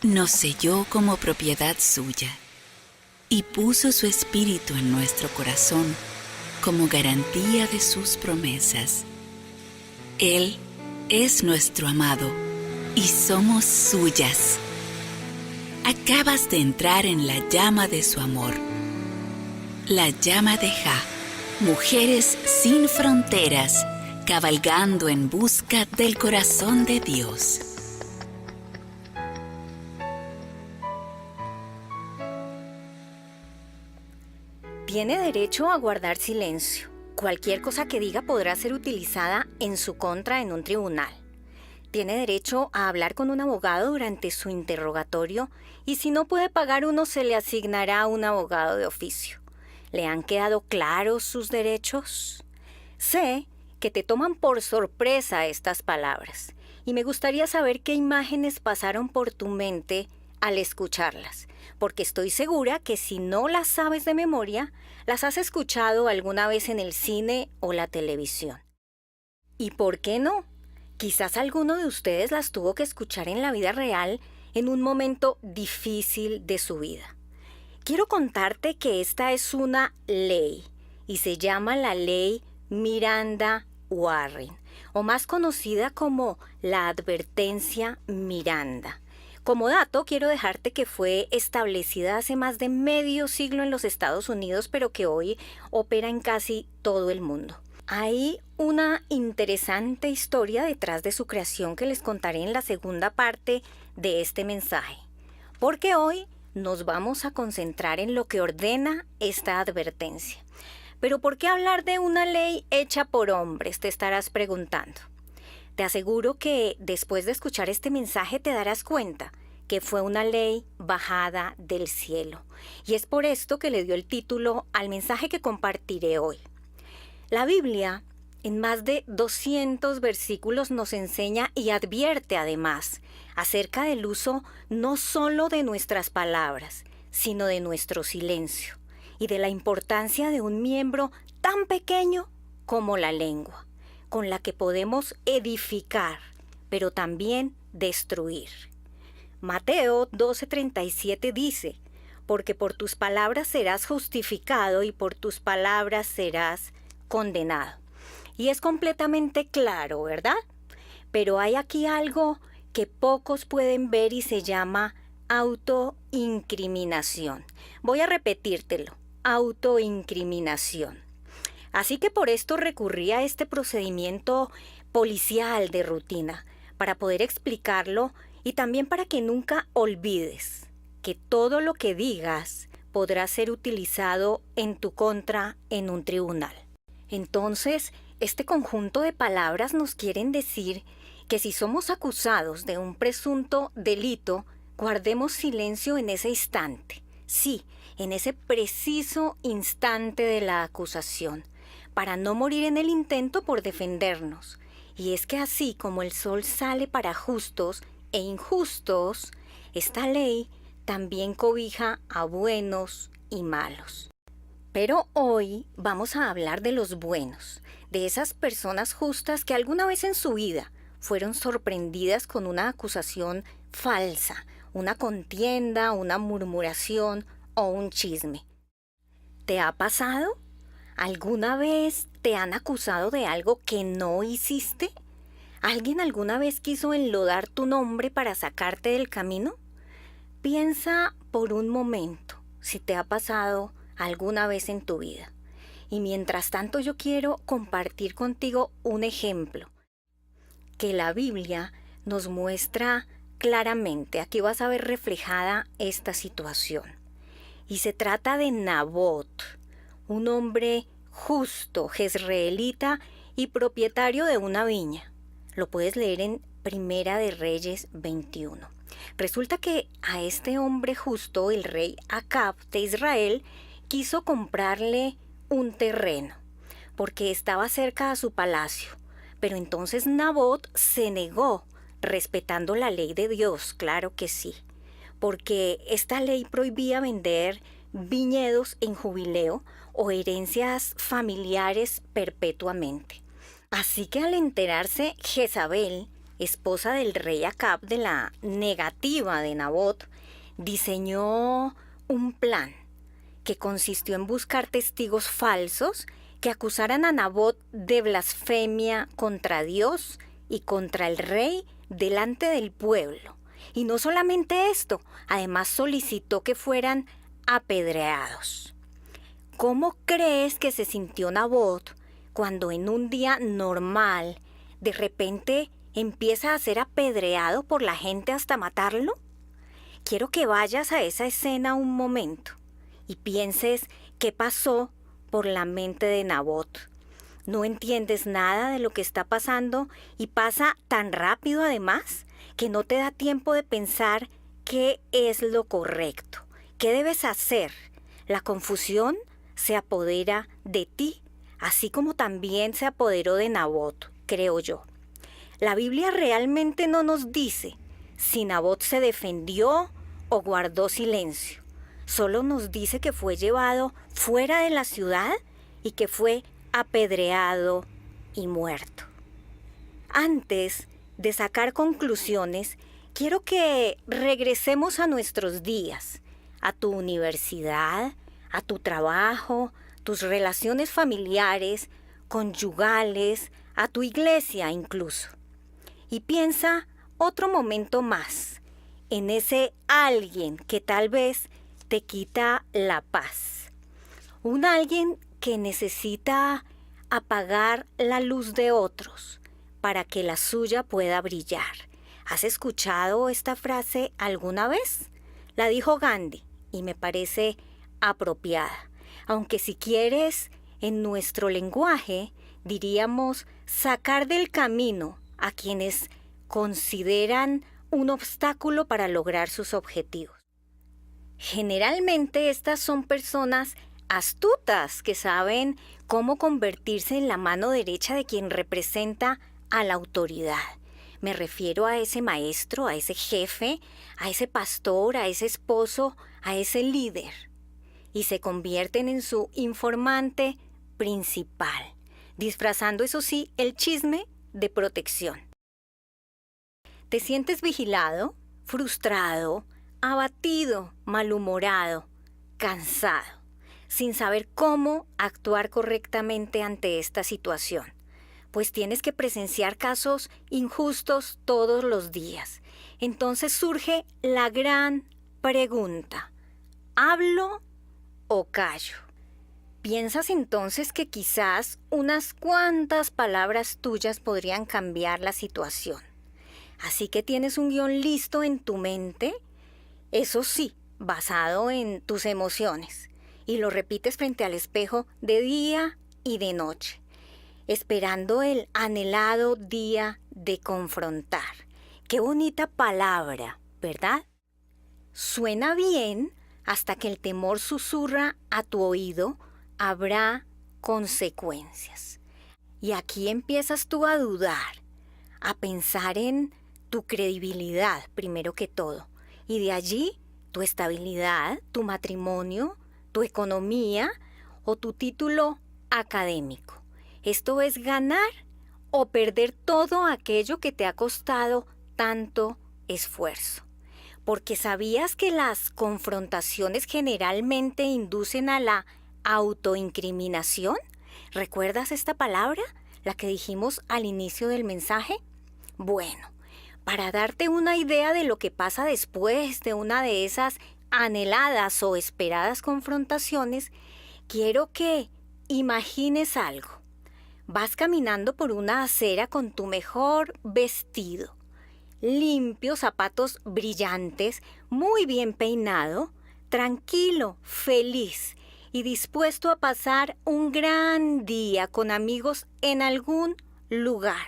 nos selló como propiedad suya y puso su espíritu en nuestro corazón como garantía de sus promesas. Él es nuestro amado y somos suyas. Acabas de entrar en la llama de su amor, la llama de Jah, mujeres sin fronteras, cabalgando en busca del corazón de Dios. Tiene derecho a guardar silencio. Cualquier cosa que diga podrá ser utilizada en su contra en un tribunal. Tiene derecho a hablar con un abogado durante su interrogatorio y si no puede pagar uno se le asignará un abogado de oficio. ¿Le han quedado claros sus derechos? Sé que te toman por sorpresa estas palabras y me gustaría saber qué imágenes pasaron por tu mente al escucharlas, porque estoy segura que si no las sabes de memoria, las has escuchado alguna vez en el cine o la televisión. ¿Y por qué no? Quizás alguno de ustedes las tuvo que escuchar en la vida real en un momento difícil de su vida. Quiero contarte que esta es una ley y se llama la ley Miranda-Warren, o más conocida como la advertencia Miranda. Como dato, quiero dejarte que fue establecida hace más de medio siglo en los Estados Unidos, pero que hoy opera en casi todo el mundo. Hay una interesante historia detrás de su creación que les contaré en la segunda parte de este mensaje, porque hoy nos vamos a concentrar en lo que ordena esta advertencia. Pero ¿por qué hablar de una ley hecha por hombres?, te estarás preguntando. Te aseguro que después de escuchar este mensaje te darás cuenta que fue una ley bajada del cielo. Y es por esto que le dio el título al mensaje que compartiré hoy. La Biblia, en más de 200 versículos, nos enseña y advierte además acerca del uso no solo de nuestras palabras, sino de nuestro silencio y de la importancia de un miembro tan pequeño como la lengua, con la que podemos edificar, pero también destruir. Mateo 12:37 dice, porque por tus palabras serás justificado y por tus palabras serás condenado. Y es completamente claro, ¿verdad? Pero hay aquí algo que pocos pueden ver y se llama autoincriminación. Voy a repetírtelo, autoincriminación. Así que por esto recurrí a este procedimiento policial de rutina, para poder explicarlo y también para que nunca olvides que todo lo que digas podrá ser utilizado en tu contra en un tribunal. Entonces, este conjunto de palabras nos quieren decir que si somos acusados de un presunto delito, guardemos silencio en ese instante. Sí, en ese preciso instante de la acusación, para no morir en el intento por defendernos. Y es que así como el sol sale para justos e injustos, esta ley también cobija a buenos y malos. Pero hoy vamos a hablar de los buenos, de esas personas justas que alguna vez en su vida fueron sorprendidas con una acusación falsa, una contienda, una murmuración o un chisme. ¿Te ha pasado? ¿Alguna vez te han acusado de algo que no hiciste? ¿Alguien alguna vez quiso enlodar tu nombre para sacarte del camino? Piensa por un momento si te ha pasado alguna vez en tu vida. Y mientras tanto yo quiero compartir contigo un ejemplo que la Biblia nos muestra claramente. Aquí vas a ver reflejada esta situación. Y se trata de Nabot, un hombre justo, jezreelita y propietario de una viña. Lo puedes leer en Primera de Reyes 21. Resulta que a este hombre justo, el rey Acab de Israel, quiso comprarle un terreno, porque estaba cerca a su palacio. Pero entonces Nabot se negó, respetando la ley de Dios, claro que sí, porque esta ley prohibía vender viñedos en jubileo o herencias familiares perpetuamente. Así que al enterarse Jezabel, esposa del rey Acab, de la negativa de Nabot, diseñó un plan que consistió en buscar testigos falsos que acusaran a Nabot de blasfemia contra Dios y contra el rey delante del pueblo. Y no solamente esto, además solicitó que fueran apedreados. ¿Cómo crees que se sintió Nabot cuando en un día normal de repente empieza a ser apedreado por la gente hasta matarlo? Quiero que vayas a esa escena un momento y pienses qué pasó por la mente de Nabot. No entiendes nada de lo que está pasando y pasa tan rápido además que no te da tiempo de pensar qué es lo correcto, qué debes hacer. La confusión se apodera de ti, así como también se apoderó de Nabot, creo yo. La Biblia realmente no nos dice si Nabot se defendió o guardó silencio. Solo nos dice que fue llevado fuera de la ciudad y que fue apedreado y muerto. Antes de sacar conclusiones, quiero que regresemos a nuestros días, a tu universidad, a tu trabajo, tus relaciones familiares, conyugales, a tu iglesia incluso. Y piensa otro momento más en ese alguien que tal vez te quita la paz. Un alguien que necesita apagar la luz de otros para que la suya pueda brillar. ¿Has escuchado esta frase alguna vez? La dijo Gandhi y me parece apropiada. Aunque si quieres, en nuestro lenguaje, diríamos sacar del camino a quienes consideran un obstáculo para lograr sus objetivos. Generalmente estas son personas astutas que saben cómo convertirse en la mano derecha de quien representa a la autoridad. Me refiero a ese maestro, a ese jefe, a ese pastor, a ese esposo, a ese líder. Y se convierten en su informante principal, disfrazando, eso sí, el chisme de protección. ¿Te sientes vigilado, frustrado, abatido, malhumorado, cansado, sin saber cómo actuar correctamente ante esta situación? Pues tienes que presenciar casos injustos todos los días. Entonces surge la gran pregunta: ¿hablo o callo? ¿Piensas entonces que quizás unas cuantas palabras tuyas podrían cambiar la situación? Así que tienes un guión listo en tu mente, eso sí, basado en tus emociones, y lo repites frente al espejo de día y de noche, esperando el anhelado día de confrontar. Qué bonita palabra, ¿verdad? Suena bien hasta que el temor susurra a tu oído: habrá consecuencias. Y aquí empiezas tú a dudar, a pensar en tu credibilidad primero que todo, y de allí tu estabilidad, tu matrimonio, tu economía o tu título académico. Esto es ganar o perder todo aquello que te ha costado tanto esfuerzo. Porque ¿sabías que las confrontaciones generalmente inducen a la autoincriminación? ¿Recuerdas esta palabra, la que dijimos al inicio del mensaje? Bueno, para darte una idea de lo que pasa después de una de esas anheladas o esperadas confrontaciones, quiero que imagines algo. Vas caminando por una acera con tu mejor vestido, limpio, zapatos brillantes, muy bien peinado, tranquilo, feliz y dispuesto a pasar un gran día con amigos en algún lugar.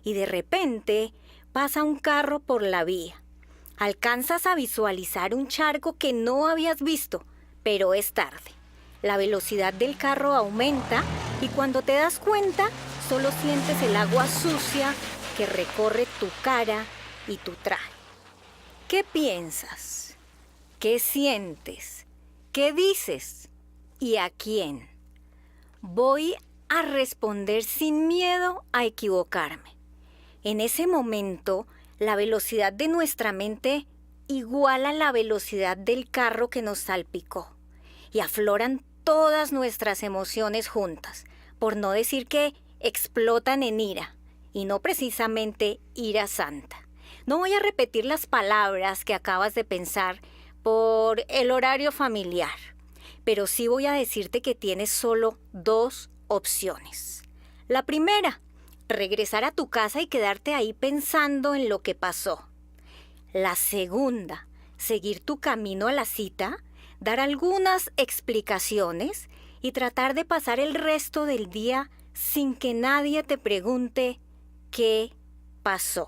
Y de repente pasa un carro por la vía. Alcanzas a visualizar un charco que no habías visto, pero es tarde. La velocidad del carro aumenta y cuando te das cuenta, solo sientes el agua sucia que recorre tu cara y tu traje. ¿Qué piensas? ¿Qué sientes? ¿Qué dices? ¿Y a quién? Voy a responder sin miedo a equivocarme. En ese momento, la velocidad de nuestra mente iguala la velocidad del carro que nos salpicó y afloran todas nuestras emociones juntas, por no decir que explotan en ira, y no precisamente ira santa. No voy a repetir las palabras que acabas de pensar por el horario familiar, pero sí voy a decirte que tienes solo dos opciones. La primera, regresar a tu casa y quedarte ahí pensando en lo que pasó. La segunda, seguir tu camino a la cita, dar algunas explicaciones y tratar de pasar el resto del día sin que nadie te pregunte qué pasó.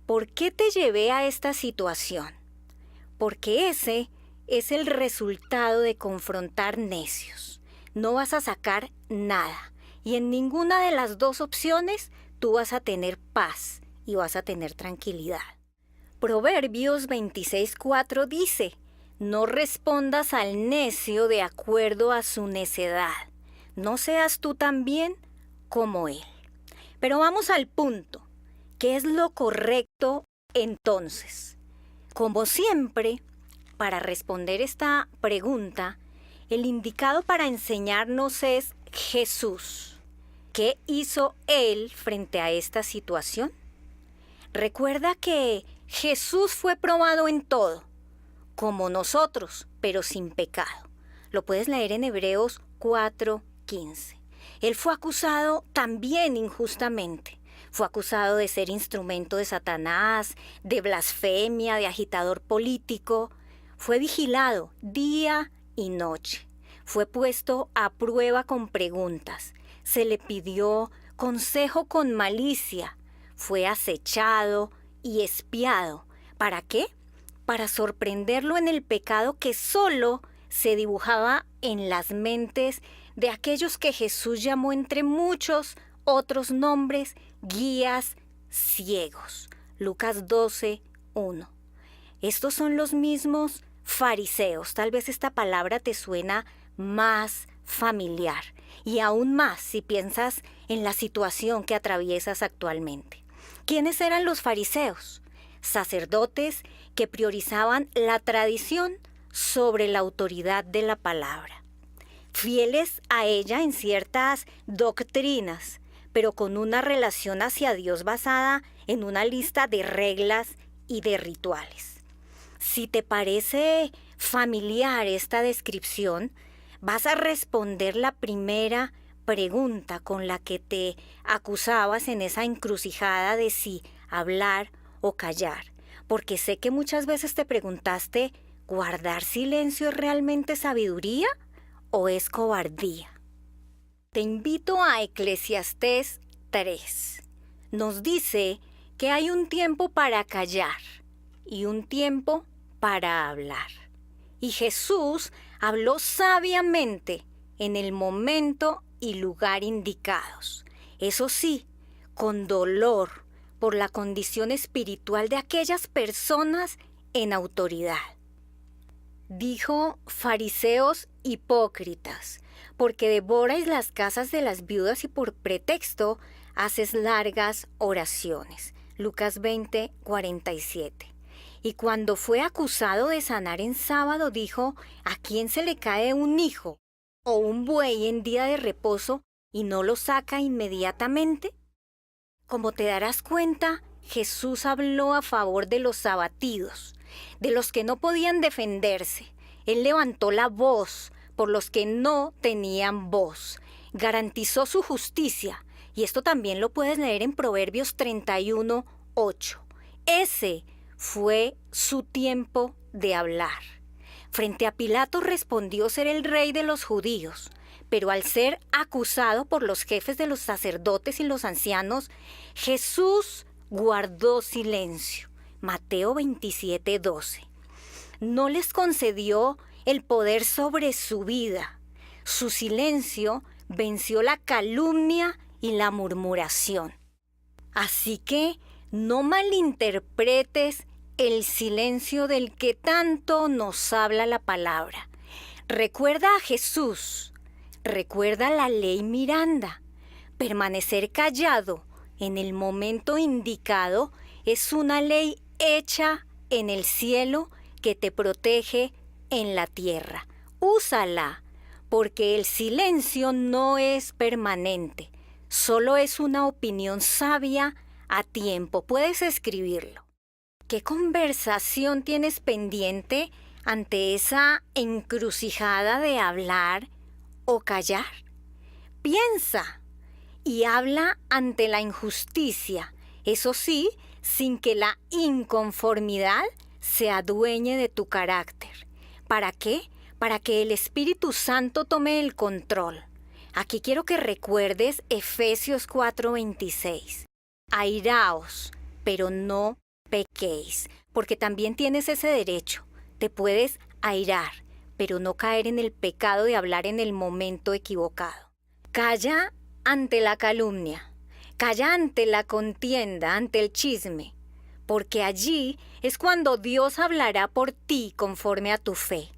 ¿Por qué te llevé a esta situación? Porque ese es el resultado de confrontar necios. No vas a sacar nada y en ninguna de las dos opciones tú vas a tener paz y vas a tener tranquilidad. Proverbios 26:4 dice: no respondas al necio de acuerdo a su necedad. No seas tú también como él. Pero vamos al punto. ¿Qué es lo correcto entonces? Como siempre, para responder esta pregunta, el indicado para enseñarnos es Jesús. ¿Qué hizo él frente a esta situación? Recuerda que Jesús fue probado en todo, como nosotros, pero sin pecado. Lo puedes leer en Hebreos 4:15. Él fue acusado también injustamente. Fue acusado de ser instrumento de Satanás, de blasfemia, de agitador político. Fue vigilado día y noche. Fue puesto a prueba con preguntas. Se le pidió consejo con malicia. Fue acechado y espiado. ¿Para qué? Para sorprenderlo en el pecado que solo se dibujaba en las mentes de aquellos que Jesús llamó entre muchos otros nombres guías ciegos. Lucas 12:1. Estos son los mismos fariseos. Tal vez esta palabra te suena más familiar y aún más si piensas en la situación que atraviesas actualmente. ¿Quiénes eran los fariseos? Sacerdotes que priorizaban la tradición sobre la autoridad de la palabra. Fieles a ella en ciertas doctrinas, pero con una relación hacia Dios basada en una lista de reglas y de rituales. Si te parece familiar esta descripción, vas a responder la primera pregunta con la que te acusabas en esa encrucijada de si hablar o callar, porque sé que muchas veces te preguntaste, ¿guardar silencio es realmente sabiduría o es cobardía? Te invito a Eclesiastés 3. Nos dice que hay un tiempo para callar y un tiempo para hablar. Y Jesús habló sabiamente en el momento y lugar indicados. Eso sí, con dolor por la condición espiritual de aquellas personas en autoridad. Dijo: fariseos hipócritas, porque devoráis las casas de las viudas y por pretexto haces largas oraciones. Lucas 20:47. Y cuando fue acusado de sanar en sábado, dijo: ¿a quién se le cae un hijo o un buey en día de reposo y no lo saca inmediatamente? Como te darás cuenta, Jesús habló a favor de los abatidos, de los que no podían defenderse. Él levantó la voz por los que no tenían voz. Garantizó su justicia. Y esto también lo puedes leer en Proverbios 31:8. Ese fue su tiempo de hablar. Frente a Pilato respondió ser el rey de los judíos, pero al ser acusado por los jefes de los sacerdotes y los ancianos, Jesús guardó silencio. Mateo 27:12. No les concedió el poder sobre su vida. Su silencio venció la calumnia y la murmuración. Así que no malinterpretes el silencio del que tanto nos habla la palabra. Recuerda a Jesús, recuerda la ley Miranda. Permanecer callado en el momento indicado es una ley hecha en el cielo que te protege en la tierra. Úsala, porque el silencio no es permanente, solo es una opinión sabia a tiempo. Puedes escribirlo. ¿Qué conversación tienes pendiente ante esa encrucijada de hablar o callar? Piensa y habla ante la injusticia, eso sí, sin que la inconformidad se adueñe de tu carácter. ¿Para qué? Para que el Espíritu Santo tome el control. Aquí quiero que recuerdes Efesios 4:26. Airaos, pero no pequéis, porque también tienes ese derecho. Te puedes airar, pero no caer en el pecado de hablar en el momento equivocado. Calla ante la calumnia, calla ante la contienda, ante el chisme, porque allí es cuando Dios hablará por ti conforme a tu fe,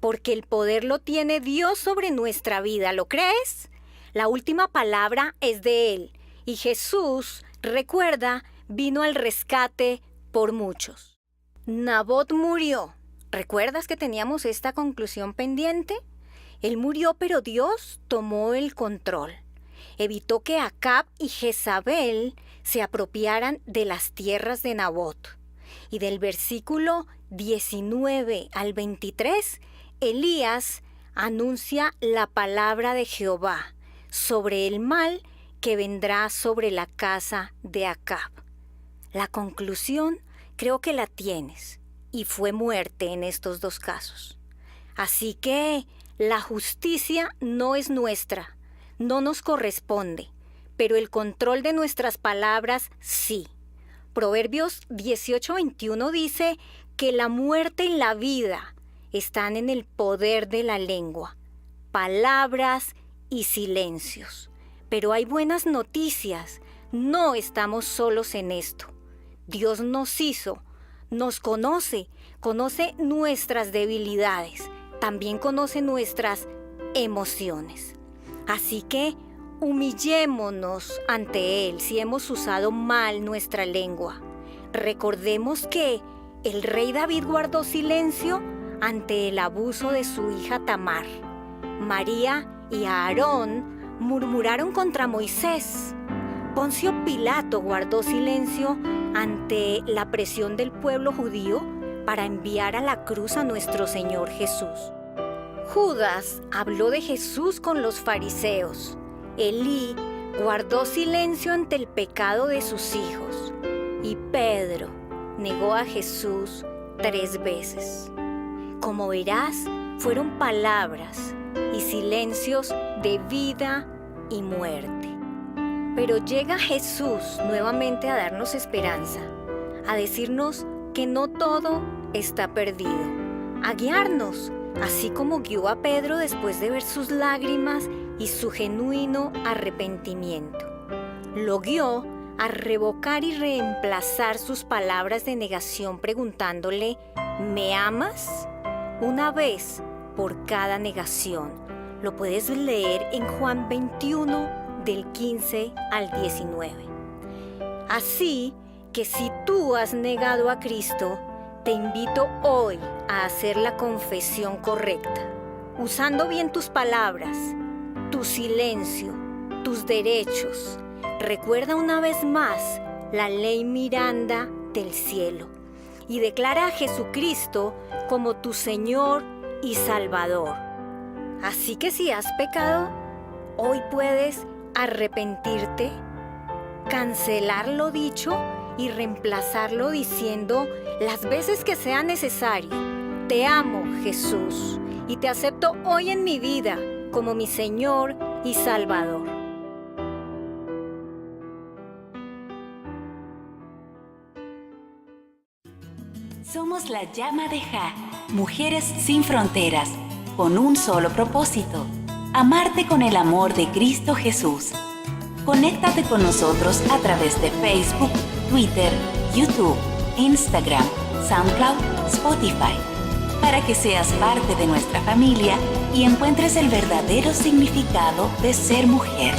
porque el poder lo tiene Dios sobre nuestra vida, ¿lo crees? La última palabra es de Él, y Jesús, recuerda, vino al rescate por muchos. Nabot murió. ¿Recuerdas que teníamos esta conclusión pendiente? Él murió, pero Dios tomó el control. Evitó que Acab y Jezabel se apropiaran de las tierras de Nabot. Y del versículo 19 al 23, Elías anuncia la palabra de Jehová sobre el mal que vendrá sobre la casa de Acab. La conclusión creo que la tienes, y fue muerte en estos dos casos. Así que la justicia no es nuestra, no nos corresponde, pero el control de nuestras palabras sí. Proverbios 18:21 dice que la muerte y la vida están en el poder de la lengua, palabras y silencios. Pero hay buenas noticias, no estamos solos en esto. Dios nos hizo, nos conoce nuestras debilidades, también conoce nuestras emociones. Así que humillémonos ante Él si hemos usado mal nuestra lengua. Recordemos que el rey David guardó silencio ante el abuso de su hija Tamar. María y Aarón murmuraron contra Moisés. Poncio Pilato guardó silencio ante la presión del pueblo judío para enviar a la cruz a nuestro Señor Jesús. Judas habló de Jesús con los fariseos. Elí guardó silencio ante el pecado de sus hijos. Y Pedro negó a Jesús 3 veces. Como verás, fueron palabras y silencios de vida y muerte. Pero llega Jesús nuevamente a darnos esperanza, a decirnos que no todo está perdido, a guiarnos, así como guió a Pedro después de ver sus lágrimas y su genuino arrepentimiento. Lo guió a revocar y reemplazar sus palabras de negación preguntándole, ¿me amas? Una vez por cada negación. Lo puedes leer en Juan 21, del 15 al 19. Así que si tú has negado a Cristo, te invito hoy a hacer la confesión correcta, usando bien tus palabras, tu silencio, tus derechos. Recuerda una vez más la ley Miranda del cielo y declara a Jesucristo como tu Señor y Salvador. Así que si has pecado, hoy puedes arrepentirte, cancelar lo dicho y reemplazarlo diciendo las veces que sea necesario: te amo, Jesús, y te acepto hoy en mi vida como mi Señor y Salvador. Somos la llama de Jah, mujeres sin fronteras, con un solo propósito: amarte con el amor de Cristo Jesús. Conéctate con nosotros a través de Facebook, Twitter, YouTube, Instagram, SoundCloud, Spotify, para que seas parte de nuestra familia y encuentres el verdadero significado de ser mujer.